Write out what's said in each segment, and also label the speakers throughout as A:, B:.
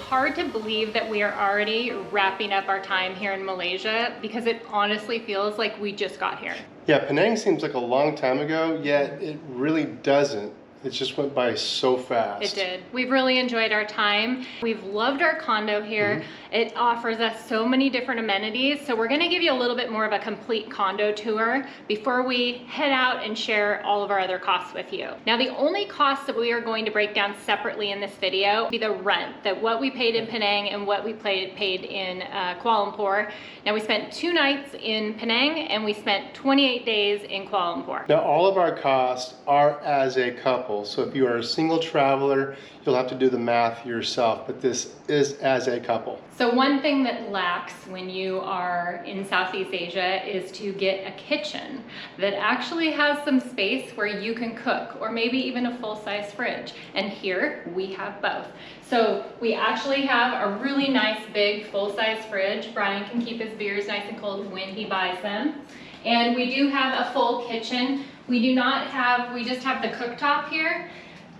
A: hard to believe that we are already wrapping up our time here in Malaysia because it honestly feels like we just got here.
B: Yeah, Penang seems like a long time ago, yet it really doesn't. It just went by so fast.
A: It did. We've really enjoyed our time. We've loved our condo here. It offers us so many different amenities. So we're gonna give you a little bit more of a complete condo tour before we head out and share all of our other costs with you. Now, the only costs that we are going to break down separately in this video will be the rent, that what we paid in Penang and what we paid in Kuala Lumpur. Now, we spent 2 nights in Penang and we spent 28 days in Kuala Lumpur.
B: Now, all of our costs are as a couple. So if you are a single traveler, you'll have to do the math yourself, but this is as a couple.
A: So one thing that lacks when you are in Southeast Asia is to get a kitchen that actually has some space where you can cook, or maybe even a full-size fridge. And here we have both. So we actually have a really nice big full-size fridge. Brian can keep his beers nice and cold when he buys them. And we do have a full kitchen. We just have the cooktop here,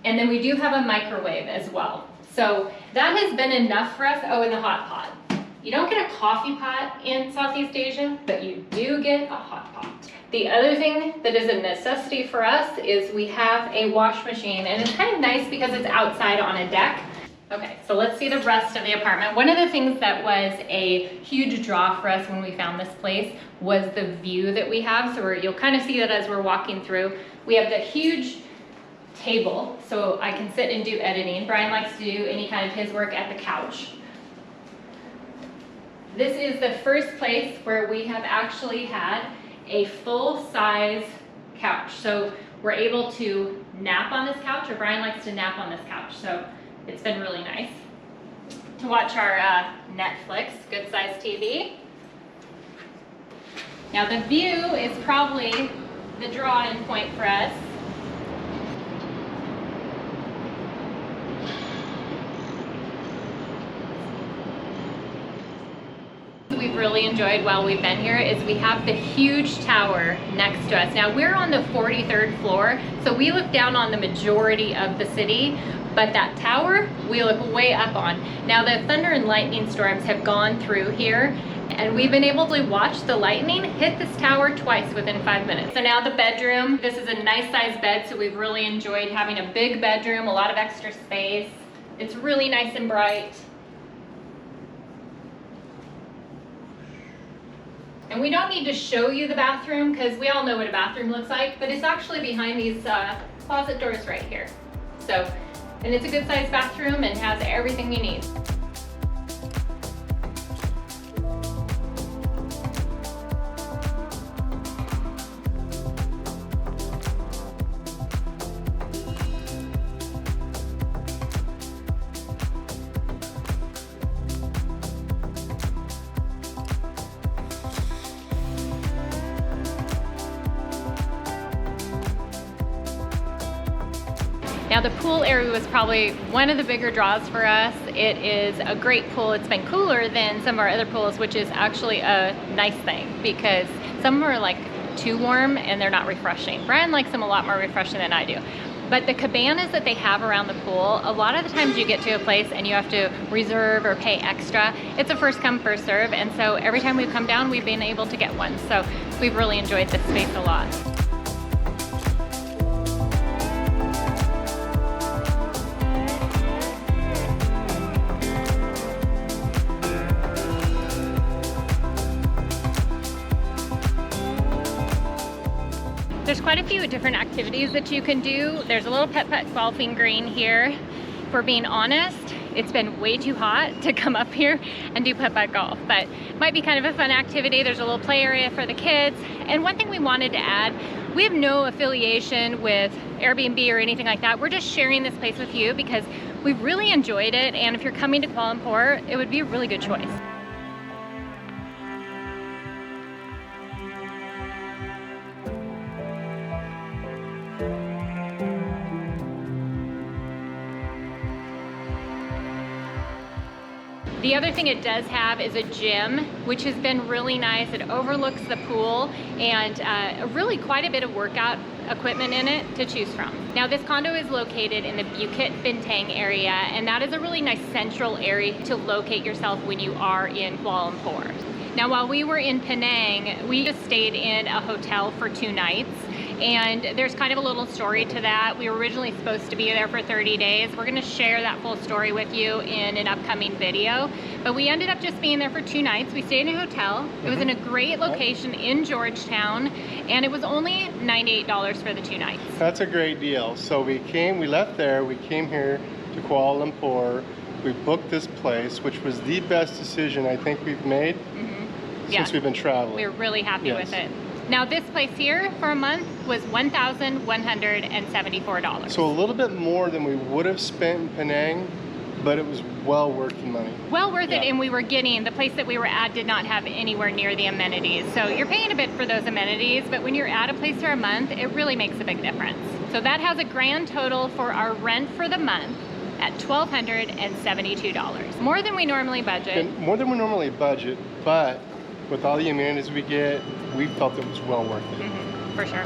A: and then we do have a microwave as well. So that has been enough for us. Oh, and the hot pot. You don't get a coffee pot in Southeast Asia, but you do get a hot pot. The other thing that is a necessity for us is we have a wash machine, and it's kind of nice because it's outside on a deck. Okay, so let's see the rest of the apartment. One of the things that was a huge draw for us when we found this place was the view that we have. So you'll kind of see that as we're walking through. We have the huge table, so I can sit and do editing. Brian likes to do any kind of his work at the couch. This is the first place where we have actually had a full-size couch. So we're able to nap on this couch, or Brian likes to nap on this couch. So it's been really nice to watch our Netflix, good size TV. Now the view is probably the draw-in point for us. We've really enjoyed while we've been here is we have the huge tower next to us. Now we're on the 43rd floor, so we look down on the majority of the city, but that tower we look way up on. Now the thunder and lightning storms have gone through here, and we've been able to watch the lightning hit this tower twice within 5 minutes. So now the bedroom, this is a nice size bed, so we've really enjoyed having a big bedroom, a lot of extra space. It's really nice and bright. And we don't need to show you the bathroom because we all know what a bathroom looks like, but it's actually behind these closet doors right here. So, and it's a good sized bathroom and has everything you need. Now the pool area was probably one of the bigger draws for us. It is a great pool. It's been cooler than some of our other pools, which is actually a nice thing because some are like too warm and they're not refreshing. Brian likes them a lot more refreshing than I do. But the cabanas that they have around the pool, a lot of the times you get to a place and you have to reserve or pay extra. It's a first come, first serve. And so every time we've come down, we've been able to get one. So we've really enjoyed this space a lot. There's quite a few different activities that you can do. There's a little putt-putt golfing green here. If we're being honest, it's been way too hot to come up here and do putt-putt golf, but it might be kind of a fun activity. There's a little play area for the kids. And one thing we wanted to add, we have no affiliation with Airbnb or anything like that. We're just sharing this place with you because we really enjoyed it. And if you're coming to Kuala Lumpur, it would be a really good choice. The other thing it does have is a gym, which has been really nice. It overlooks the pool and really quite a bit of workout equipment in it to choose from. Now this condo is located in the Bukit Bintang area, and that is a really nice central area to locate yourself when you are in Kuala Lumpur. Now while we were in Penang, we just stayed in a hotel for 2 nights. And there's kind of a little story to that. We were originally supposed to be there for 30 days. We're gonna share that full story with you in an upcoming video. But we ended up just being there for 2 nights. We stayed in a hotel. It was in a great location in Georgetown, and it was only $98 for the 2 nights.
B: That's a great deal. So we left there, we came here to Kuala Lumpur. We booked this place, which was the best decision I think we've made since we've been traveling.
A: We were really happy with it. Now this place here for a month was $1,174.
B: So a little bit more than we would have spent in Penang, but it was well worth the money.
A: Well worth it, and we were getting, the place that we were at did not have anywhere near the amenities. So you're paying a bit for those amenities, but when you're at a place for a month, it really makes a big difference. So that has a grand total for our rent for the month at $1,272. More than we normally budget.
B: And more than we normally budget, but with all the amenities we get, we felt it was well worth it.
A: For sure.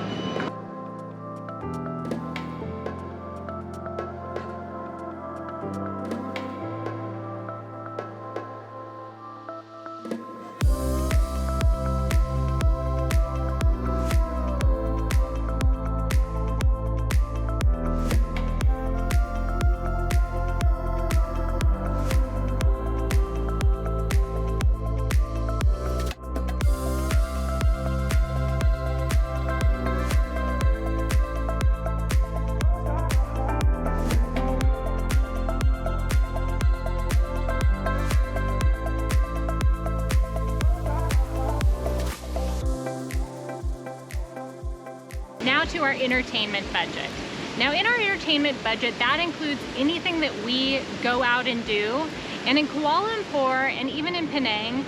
A: Now to our entertainment budget. Now in our entertainment budget, that includes anything that we go out and do. And in Kuala Lumpur and even in Penang,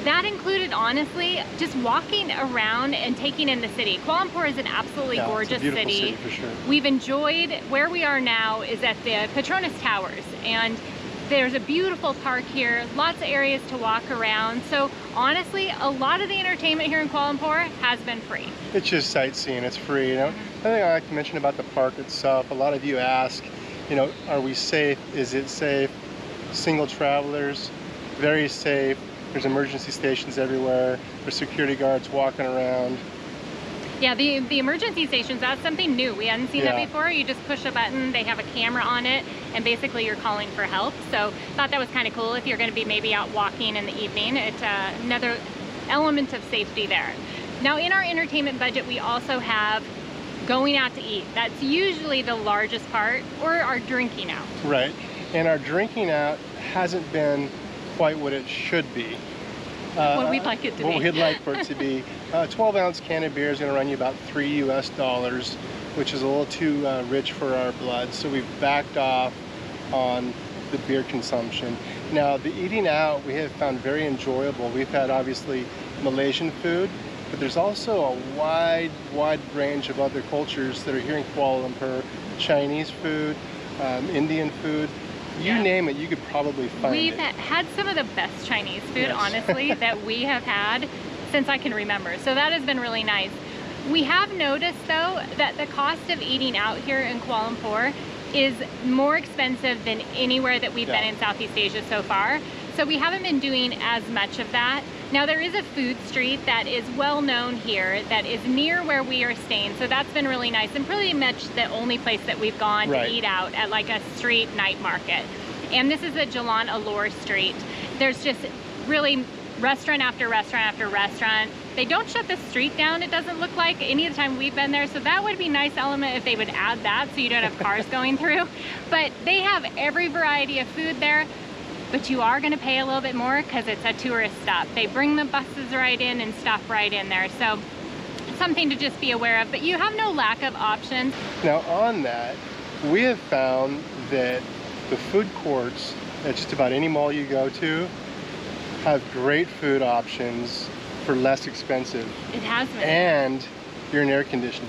A: that included, honestly, just walking around and taking in the city. Kuala Lumpur is an absolutely gorgeous city.
B: For sure.
A: We've enjoyed, where we are now is at the Petronas Towers, and there's a beautiful park here, lots of areas to walk around. So honestly, a lot of the entertainment here in Kuala Lumpur has been free.
B: It's just sightseeing, it's free, you know. Another thing I like to mention about the park itself, a lot of you ask, you know, are we safe? Is it safe? Single travelers, very safe. There's emergency stations everywhere. There's security guards walking around.
A: Yeah, the emergency stations, that's something new. We hadn't seen that before. You just push a button, they have a camera on it, and basically you're calling for help. So thought that was kind of cool if you're gonna be maybe out walking in the evening. It's another element of safety there. Now in our entertainment budget, we also have going out to eat. That's usually the largest part, or our drinking out.
B: Right, and our drinking out hasn't been quite what it should be.
A: What we'd like it to be.
B: What we'd like for it to be. A 12-ounce can of beer is going to run you about $3 US, which is a little too rich for our blood. So we've backed off on the beer consumption. Now, the eating out we have found very enjoyable. We've had obviously Malaysian food, but there's also a wide range of other cultures that are here in Kuala Lumpur. Chinese food, Indian food. You name it, you could probably find it.
A: We've had some of the best Chinese food, honestly, that we have had since I can remember. So that has been really nice. We have noticed, though, that the cost of eating out here in Kuala Lumpur is more expensive than anywhere that we've been in Southeast Asia so far. So we haven't been doing as much of that. Now there is a food street that is well known here that is near where we are staying. So that's been really nice, and pretty much the only place that we've gone to eat out at like a street night market. And this is the Jalan Alor Street. There's just really restaurant after restaurant after restaurant. They don't shut the street down, it doesn't look like, any of the time we've been there. So that would be a nice element if they would add that so you don't have cars going through. But they have every variety of food there. But you are going to pay a little bit more because it's a tourist stop. They bring the buses right in and stop right in there. So it's something to just be aware of. But you have no lack of options.
B: Now on that, we have found that the food courts at just about any mall you go to have great food options for less expensive.
A: It has been.
B: And you're in air conditioned.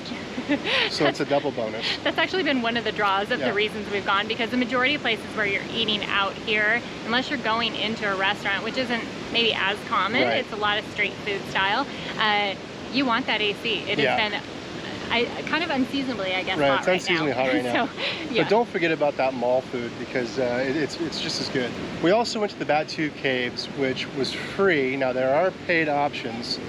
B: So it's a double bonus.
A: That's actually been one of the draws of the reasons we've gone, because the majority of places where you're eating out here, unless you're going into a restaurant, which isn't maybe as common, it's a lot of street food style, you want that AC. It has been kind of unseasonably, I guess, hot
B: it's unseasonably hot right now.
A: So,
B: But don't forget about that mall food, because it's just as good. We also went to the Batu Caves, which was free. Now there are paid options,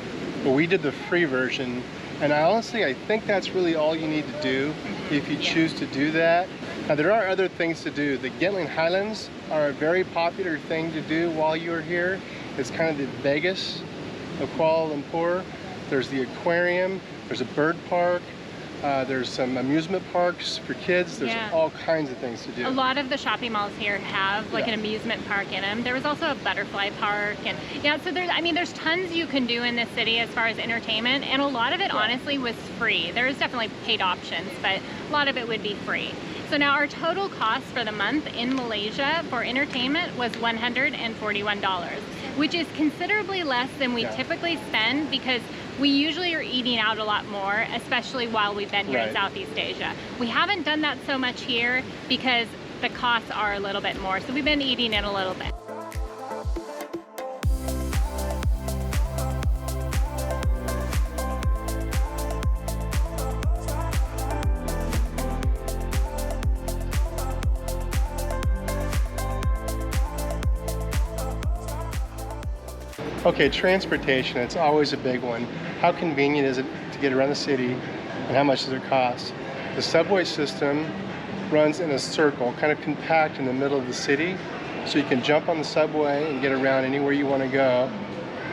B: but we did the free version. And honestly, I think that's really all you need to do if you choose to do that. Now there are other things to do. The Genting Highlands are a very popular thing to do while you're here. It's kind of the Vegas of Kuala Lumpur. There's the aquarium, there's a bird park, there's some amusement parks for kids. There's all kinds of things to do.
A: A lot of the shopping malls here have like an amusement park in them. There was also a butterfly park, and so there's tons you can do in this city as far as entertainment, and a lot of it honestly was free. There's definitely paid options, but a lot of it would be free. So now our total cost for the month in Malaysia for entertainment was $141, which is considerably less than we typically spend, because we usually are eating out a lot more, especially while we've been here in Southeast Asia. We haven't done that so much here because the costs are a little bit more, so we've been eating in a little bit.
B: Okay, transportation, it's always a big one. How convenient is it to get around the city, and how much does it cost? The subway system runs in a circle, kind of compact in the middle of the city, so you can jump on the subway and get around anywhere you want to go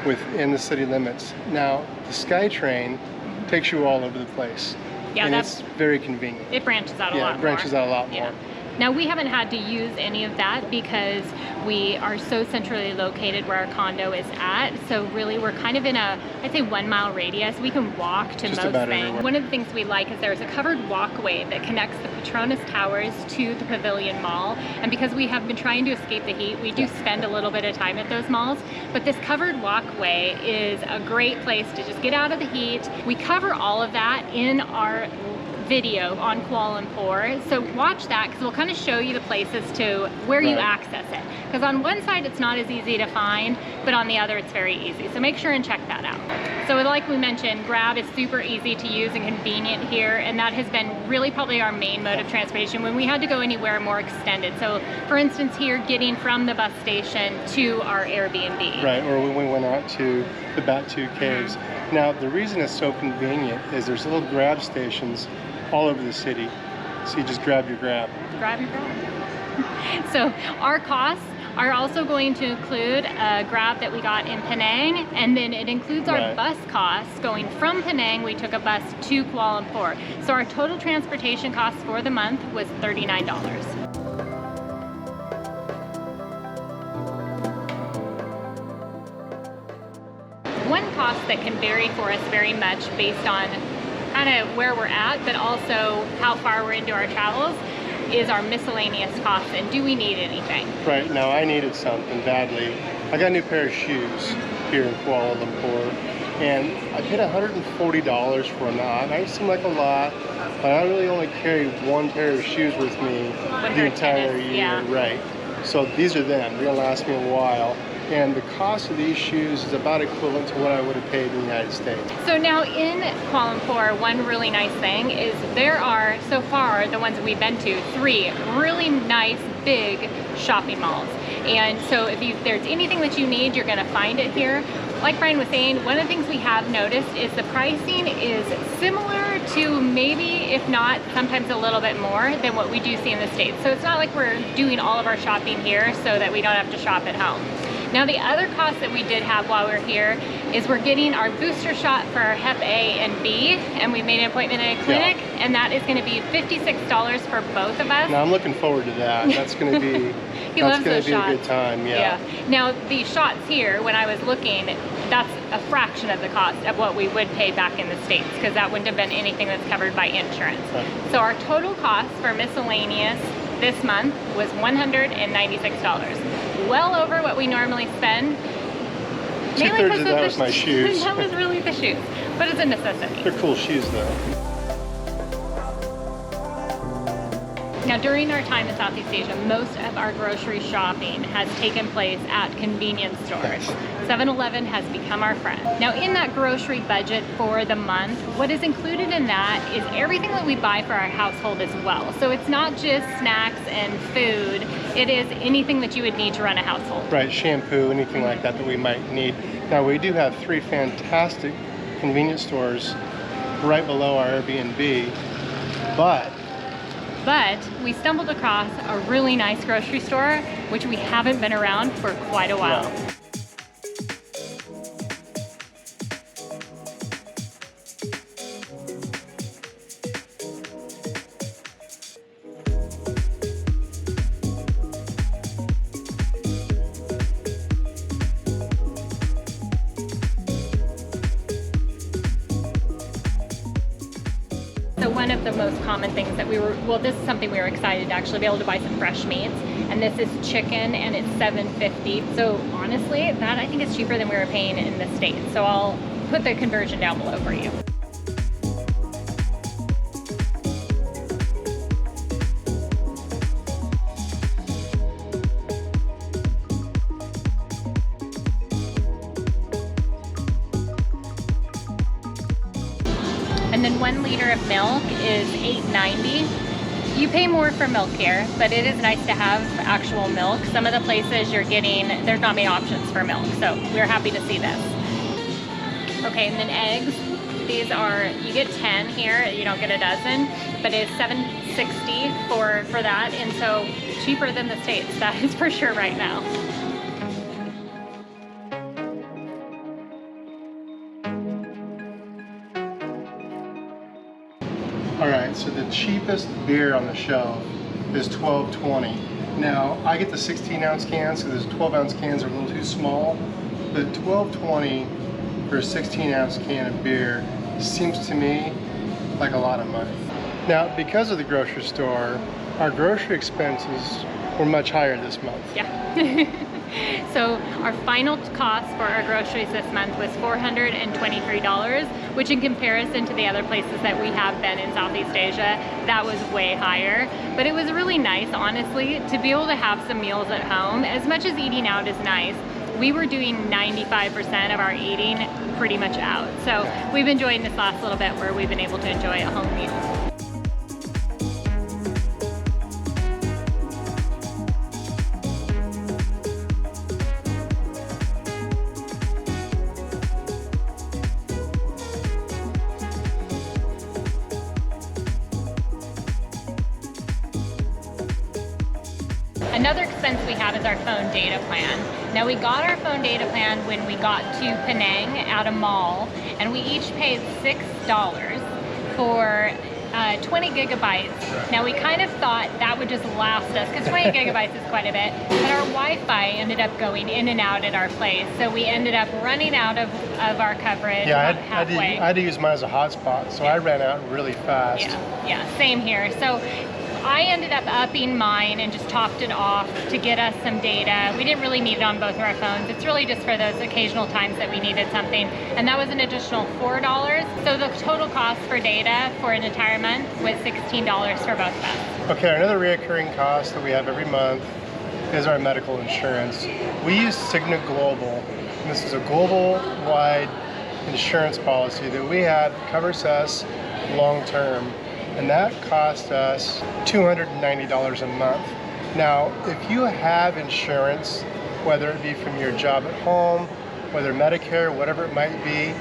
B: within the city limits. Now, the SkyTrain takes you all over the place. Yeah, and it's very convenient.
A: It branches out a lot more.
B: It branches out a lot more.
A: Now, we haven't had to use any of that because we are so centrally located where our condo is at. So really, we're kind of in a, I'd say, 1 mile radius. We can walk to most things. One of the things we like is there's a covered walkway that connects the Petronas Towers to the Pavilion Mall. And because we have been trying to escape the heat, we do spend a little bit of time at those malls. But this covered walkway is a great place to just get out of the heat. We cover all of that in our video on Kuala Lumpur, so watch that, because we'll kind of show you the places to where you access it, because on one side it's not as easy to find, but on the other it's very easy, so make sure and check that out. So like we mentioned, Grab is super easy to use and convenient here, and that has been really probably our main mode of transportation when we had to go anywhere more extended. So for instance here, getting from the bus station to our Airbnb.
B: Right, or when we went out to the Batu Caves. Now the reason it's so convenient is there's little Grab stations all over the city, so you just grab your Grab.
A: Grab your Grab. So our costs are also going to include a Grab that we got in Penang, and then it includes our bus costs. Going from Penang, we took a bus to Kuala Lumpur. So our total transportation cost for the month was $39. One cost that can vary for us very much based on kind of where we're at, but also how far we're into our travels, is our miscellaneous costs, and do we need anything? Right,
B: now I needed something badly. I got a new pair of shoes here in Kuala Lumpur, and I paid $140 for them. Now, that might seem like a lot, but I really only carry one pair of shoes with me the entire year. Right. So these are them. They're gonna last me a while. And the cost of these shoes is about equivalent to what I would have paid in the United States.
A: So now in Kuala Lumpur, one really nice thing is there are, so far, the ones we've been to, 3 really nice, big shopping malls. And so if there's anything that you need, you're gonna find it here. Like Brian was saying, one of the things we have noticed is the pricing is similar to maybe, if not, sometimes a little bit more than what we do see in the States. So it's not like we're doing all of our shopping here so that we don't have to shop at home. Now the other cost that we did have while we're here is we're getting our booster shot for our Hep A and B, and we made an appointment at a clinic, and that is going to be $56 for both of us.
B: Now I'm looking forward to that. That's going to be that's going to be a good time. Yeah.
A: Now the shots here, when I was looking, that's a fraction of the cost of what we would pay back in the States, because that wouldn't have been anything that's covered by insurance. So our total cost for miscellaneous this month was $196. Well over what we normally spend. Mainly
B: Two-thirds of that
A: because
B: was my shoes.
A: That was really the shoes, but it's a necessity.
B: They're cool shoes though.
A: Now, during our time in Southeast Asia, most of our grocery shopping has taken place at convenience stores. 7-Eleven has become our friend. Now, in that grocery budget for the month, what is included in that is everything that we buy for our household as well. So it's not just snacks and food, it is anything that you would need to run a household.
B: Right, shampoo, anything like that that we might need. Now, we do have 3 fantastic convenience stores right below our Airbnb, but
A: we stumbled across a really nice grocery store, which we haven't been around for quite a while.
B: Yeah.
A: So one of the most common things that this is something we were excited to actually be able to buy some fresh meats, and this is chicken and it's $7.50. So honestly, that I think is cheaper than we were paying in the States. So I'll put the conversion down below for you. And then 1 liter of milk is $8.90. You pay more for milk here, but it is nice to have actual milk. Some of the places you're getting, there's not many options for milk, so we're happy to see this. Okay, and then eggs. These are, you get 10 here, you don't get a dozen, but it's $7.60 for that, and so cheaper than the States, that is for sure right now.
B: Alright, so the cheapest beer on the shelf is $12.20. Now, I get the 16-ounce cans because the 12-ounce cans are a little too small, but $12.20 for a 16-ounce can of beer seems to me like a lot of money. Now, because of the grocery store, our grocery expenses were much higher this month.
A: Yeah. So our final cost for our groceries this month was $423, which in comparison to the other places that we have been in Southeast Asia, that was way higher. But it was really nice, honestly, to be able to have some meals at home. As much as eating out is nice, we were doing 95% of our eating pretty much out. So we've enjoyed this last little bit where we've been able to enjoy a home meal. Another expense we have is our phone data plan. Now, we got our phone data plan when we got to Penang at a mall, and we each paid $6 for 20 gigabytes. Now, we kind of thought that would just last us, because 20 gigabytes is quite a bit, but our Wi-Fi ended up going in and out at our place, so we ended up running out of our coverage about halfway.
B: I had to use mine as a hotspot, so I ran out really fast.
A: Yeah, same here. So I ended up upping mine and just topped it off to get us some data. We didn't really need it on both of our phones. It's really just for those occasional times that we needed something. And that was an additional $4. So the total cost for data for an entire month was $16 for both of us.
B: Okay, another reoccurring cost that we have every month is our medical insurance. We use Cigna Global. And this is a global-wide insurance policy that we have that covers us long-term. And that cost us $290 a month. Now, if you have insurance, whether it be from your job at home, whether Medicare, whatever it might be,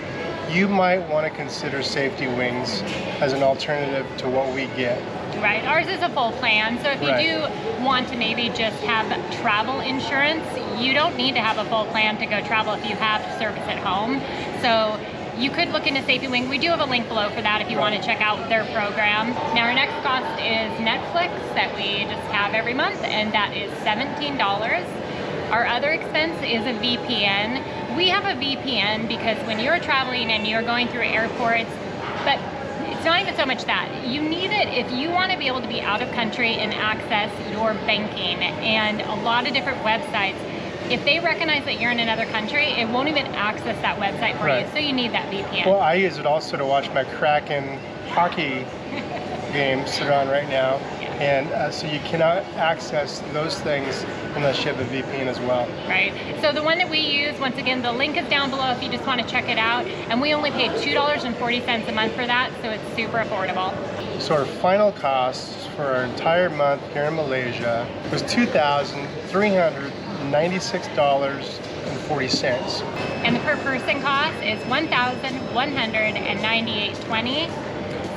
B: you might want to consider Safety Wings as an alternative to what we get.
A: Right, ours is a full plan, so if you do want to maybe just have travel insurance, you don't need to have a full plan to go travel if you have service at home. So you could look into Safety Wing. We do have a link below for that if you want to check out their program. Now, our next cost is Netflix that we just have every month, and that is $17. Our other expense is a VPN. We have a VPN because when you're traveling and you're going through airports, but it's not even so much that. You need it if you want to be able to be out of country and access your banking and a lot of different websites. if they recognize that you're in another country, it won't even access that website for
B: Right.
A: you, so you need that VPN.
B: Well, I use it also to watch my Kraken hockey games that are on right now. And so you cannot access those things unless you have a VPN as well.
A: Right. So the one that we use, once again, the link is down below if you just want to check it out. And we only paid $2.40 a month for that, so it's super affordable.
B: So our final cost for our entire month here in Malaysia was $2,396.40.
A: And the per person cost is $1,198.20.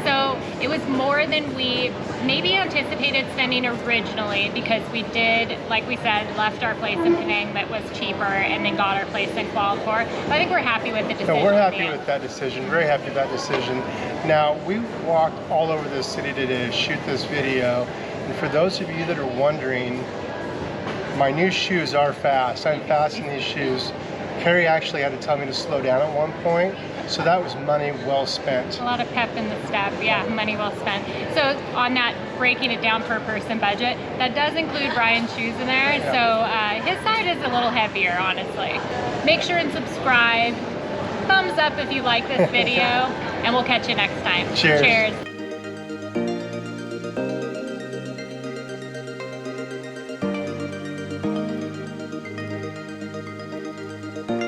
A: So it was more than we maybe anticipated spending originally, because we did, like we said, left our place in Penang that was cheaper and then got our place in Kuala Lumpur. But I think we're happy with the decision.
B: No, we're happy with that decision, very happy with that decision. Now, we walked all over the city today to shoot this video. And for those of you that are wondering, my new shoes are fast. I'm fast in these shoes. Carrie actually had to tell me to slow down at one point, so that was money well spent.
A: A lot of pep in the step, yeah, money well spent. So on that breaking it down per person budget, that does include Brian's shoes in there,
B: Yeah.
A: so his side is a little heavier, honestly. Make sure and subscribe. Thumbs up if you like this video, and we'll catch you next time.
B: Cheers.
A: Cheers.